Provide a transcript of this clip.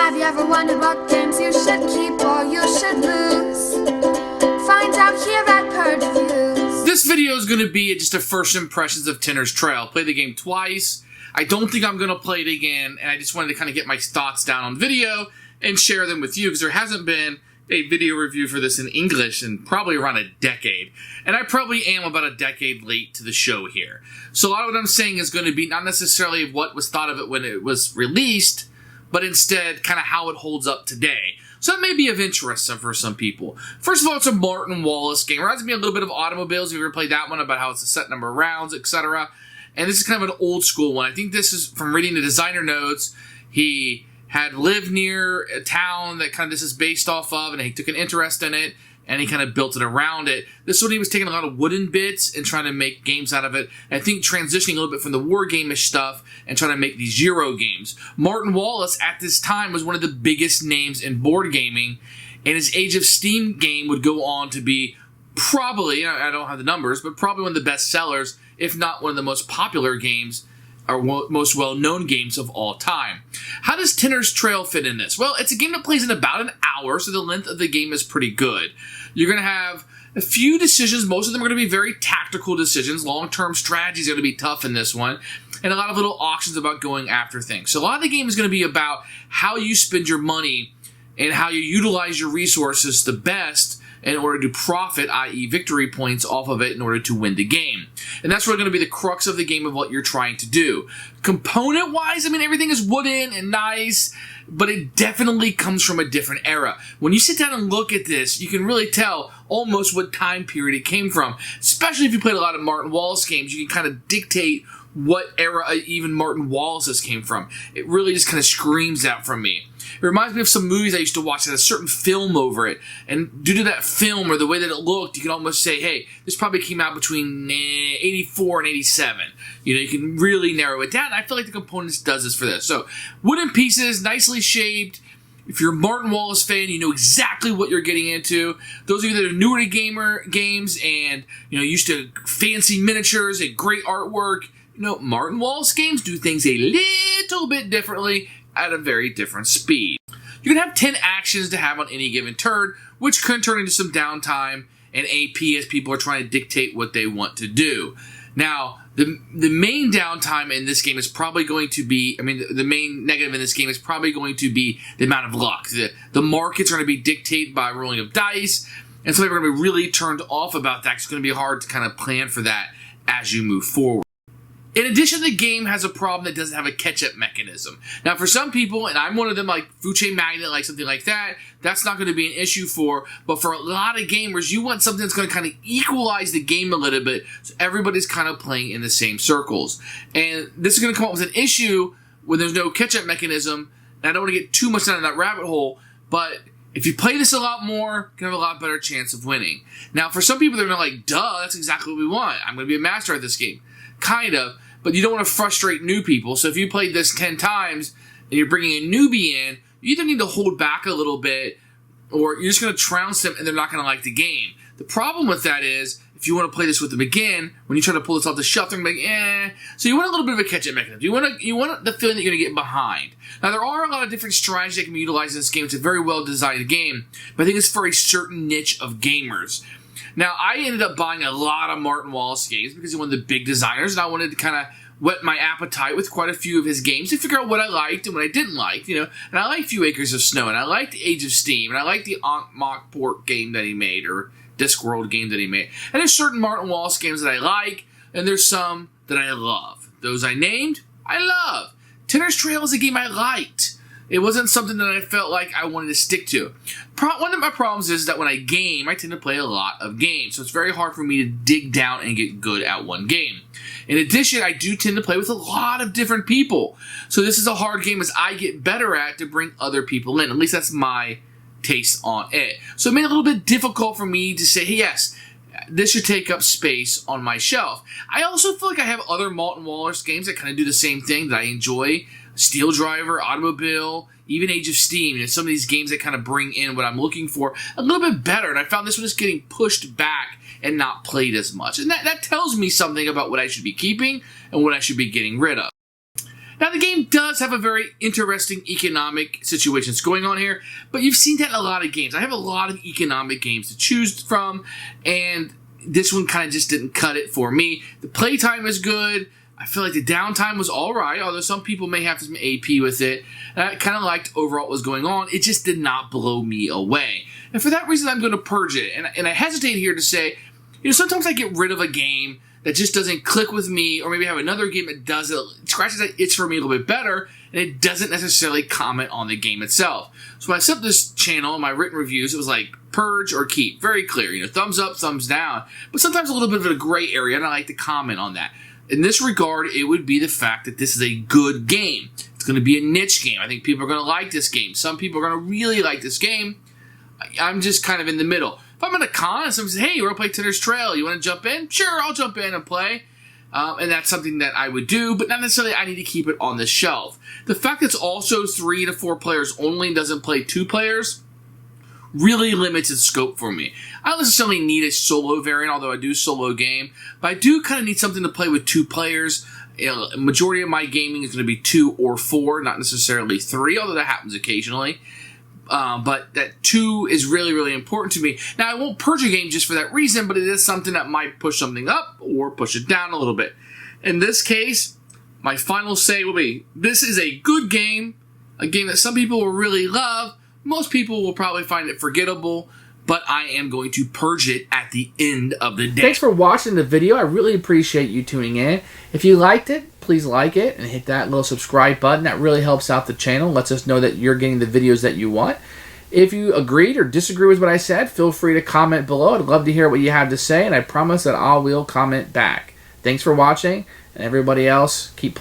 Have you ever wondered what games you should keep or you should lose? Find out here at Purge Reviews. This video is going to be just a first impressions of Tenors Trail. Played the game twice. I don't think I'm going to play it again, and I just wanted to kind of get my thoughts down on video and share them with you, because there hasn't been a video review for this in English in probably around a decade. And I probably am about a decade late to the show here. So a lot of what I'm saying is going to be not necessarily what was thought of it when it was released, but instead kind of how it holds up today. So it may be of interest for some people. First of all, it's a Martin Wallace game. It reminds me a little bit of Automobiles, if you ever played that one, about how it's a set number of rounds, etc. And this is kind of an old school one. I think this is, from reading the designer notes, he had lived near a town that kind of this is based off of, and he took an interest in it, and he kind of built it around it. This one, he was taking a lot of wooden bits and trying to make games out of it. And I think transitioning a little bit from the war game-ish stuff and trying to make these Euro games. Martin Wallace, at this time, was one of the biggest names in board gaming, and his Age of Steam game would go on to be probably, I don't have the numbers, but probably one of the best sellers, if not one of the most popular games, or most well-known games of all time. How does Tenors Trail fit in this? Well, it's a game that plays in about an hour, so the length of the game is pretty good. You're going to have a few decisions. Most of them are going to be very tactical decisions. Long-term strategy is going to be tough in this one. And a lot of little auctions about going after things. So a lot of the game is going to be about how you spend your money and how you utilize your resources the best in order to profit, i.e. victory points off of it in order to win the game. And that's really going to be the crux of the game of what you're trying to do. Component-wise, I mean, everything is wooden and nice, but it definitely comes from a different era. When you sit down and look at this, you can really tell almost what time period it came from. Especially if you played a lot of Martin Wallace games, you can kind of dictate what era even Martin Wallace's came from. It really just kind of screams out from me. It reminds me of some movies I used to watch that had a certain film over it. And due to that film or the way that it looked, you can almost say, hey, this probably came out between 84 and 87. You know, you can really narrow it down. I feel like the Components does this for this. So, wooden pieces, nicely shaped. If you're a Martin Wallace fan, you know exactly what you're getting into. Those of you that are newer to games and, you know, used to fancy miniatures and great artwork, you know, Martin Wallace games do things a little bit differently at a very different speed. You can have 10 actions to have on any given turn, which can turn into some downtime and AP as people are trying to dictate what they want to do. Now, the main downtime in this game is probably going to be, the main negative in this game is probably going to be the amount of luck. The markets are going to be dictated by rolling of dice, and some people are going to be really turned off about that. It's going to be hard to kind of plan for that as you move forward. In addition, the game has a problem that doesn't have a catch-up mechanism. Now, for some people, and I'm one of them, like Fuche Magnet, like something like that, that's not going to be an issue for, but for a lot of gamers, you want something that's going to kind of equalize the game a little bit, so everybody's kind of playing in the same circles. And this is going to come up with an issue when there's no catch-up mechanism, and I don't want to get too much down that rabbit hole, but if you play this a lot more, you can have a lot better chance of winning. Now, for some people, they're going to be like, duh, that's exactly what we want. I'm going to be a master at this game. Kind of. But you don't want to frustrate new people. So if you played this 10 times and you're bringing a newbie in, you either need to hold back a little bit or you're just going to trounce them and they're not going to like the game. The problem with that is if you want to play this with them again, when you try to pull this off the shelf, they're going to be like, eh. So you want a little bit of a catch-up mechanism. You want the feeling that you're going to get behind. Now, there are a lot of different strategies that can be utilized in this game. It's a very well-designed game, but I think it's for a certain niche of gamers. Now, I ended up buying a lot of Martin Wallace games because he's one of the big designers, and I wanted to kind of whet my appetite with quite a few of his games to figure out what I liked and what I didn't like, you know. And I liked Few Acres of Snow, and I liked Age of Steam, and I liked the Ankh-Morpork game that he made, or Discworld game that he made. And there's certain Martin Wallace games that I like, and there's some that I love. Those I named, I love. Tenors Trail is a game I liked. It wasn't something that I felt like I wanted to stick to. One of my problems is that when I game, I tend to play a lot of games. So it's very hard for me to dig down and get good at one game. In addition, I do tend to play with a lot of different people. So this is a hard game as I get better at to bring other people in. At least that's my taste on it. So it made it a little bit difficult for me to say, hey, yes, this should take up space on my shelf. I also feel like I have other Martin Wallace games that kind of do the same thing that I enjoy. Steel Driver, Automobile, even Age of Steam. And some of these games that kind of bring in what I'm looking for a little bit better. And I found this one is getting pushed back and not played as much. And that tells me something about what I should be keeping and what I should be getting rid of. Now, the game does have a very interesting economic situations going on here, but you've seen that in a lot of games. I have a lot of economic games to choose from, and this one kind of just didn't cut it for me. The playtime is good. I feel like the downtime was all right, although some people may have some AP with it. And I kind of liked overall what was going on. It just did not blow me away. And for that reason, I'm going to purge it. And I hesitate here to say, sometimes I get rid of a game that just doesn't click with me, or maybe I have another game that does it, scratches that itch for me a little bit better, and it doesn't necessarily comment on the game itself. So when I set up this channel, my written reviews, it was like purge or keep. Very clear, thumbs up, thumbs down. But sometimes a little bit of a gray area, and I like to comment on that. In this regard, it would be the fact that this is a good game. It's going to be a niche game. I think people are going to like this game. Some people are going to really like this game. I'm just kind of in the middle. If I'm at a con and someone says, hey, you want to play Tenors Trail? You want to jump in? Sure, I'll jump in and play. And that's something that I would do, but not necessarily I need to keep it on the shelf. The fact that it's also 3 to 4 players only and doesn't play 2 players really limits its scope for me. I don't necessarily need a solo variant, although I do solo game, but I do kind of need something to play with 2 players. Majority of my gaming is going to be 2 or 4, not necessarily 3, although that happens occasionally. But that 2 is really, really important to me. Now, I won't purge a game just for that reason, but it is something that might push something up or push it down a little bit. In this case, my final say will be, this is a good game, a game that some people will really love. Most people will probably find it forgettable, but I am going to purge it at the end of the day. Thanks for watching the video. I really appreciate you tuning in. If you liked it, please like it and hit that little subscribe button. That really helps out the channel, lets us know that you're getting the videos that you want. If you agreed or disagree with what I said, feel free to comment below. I'd love to hear what you have to say, and I promise that I will comment back. Thanks for watching, and everybody else, keep playing.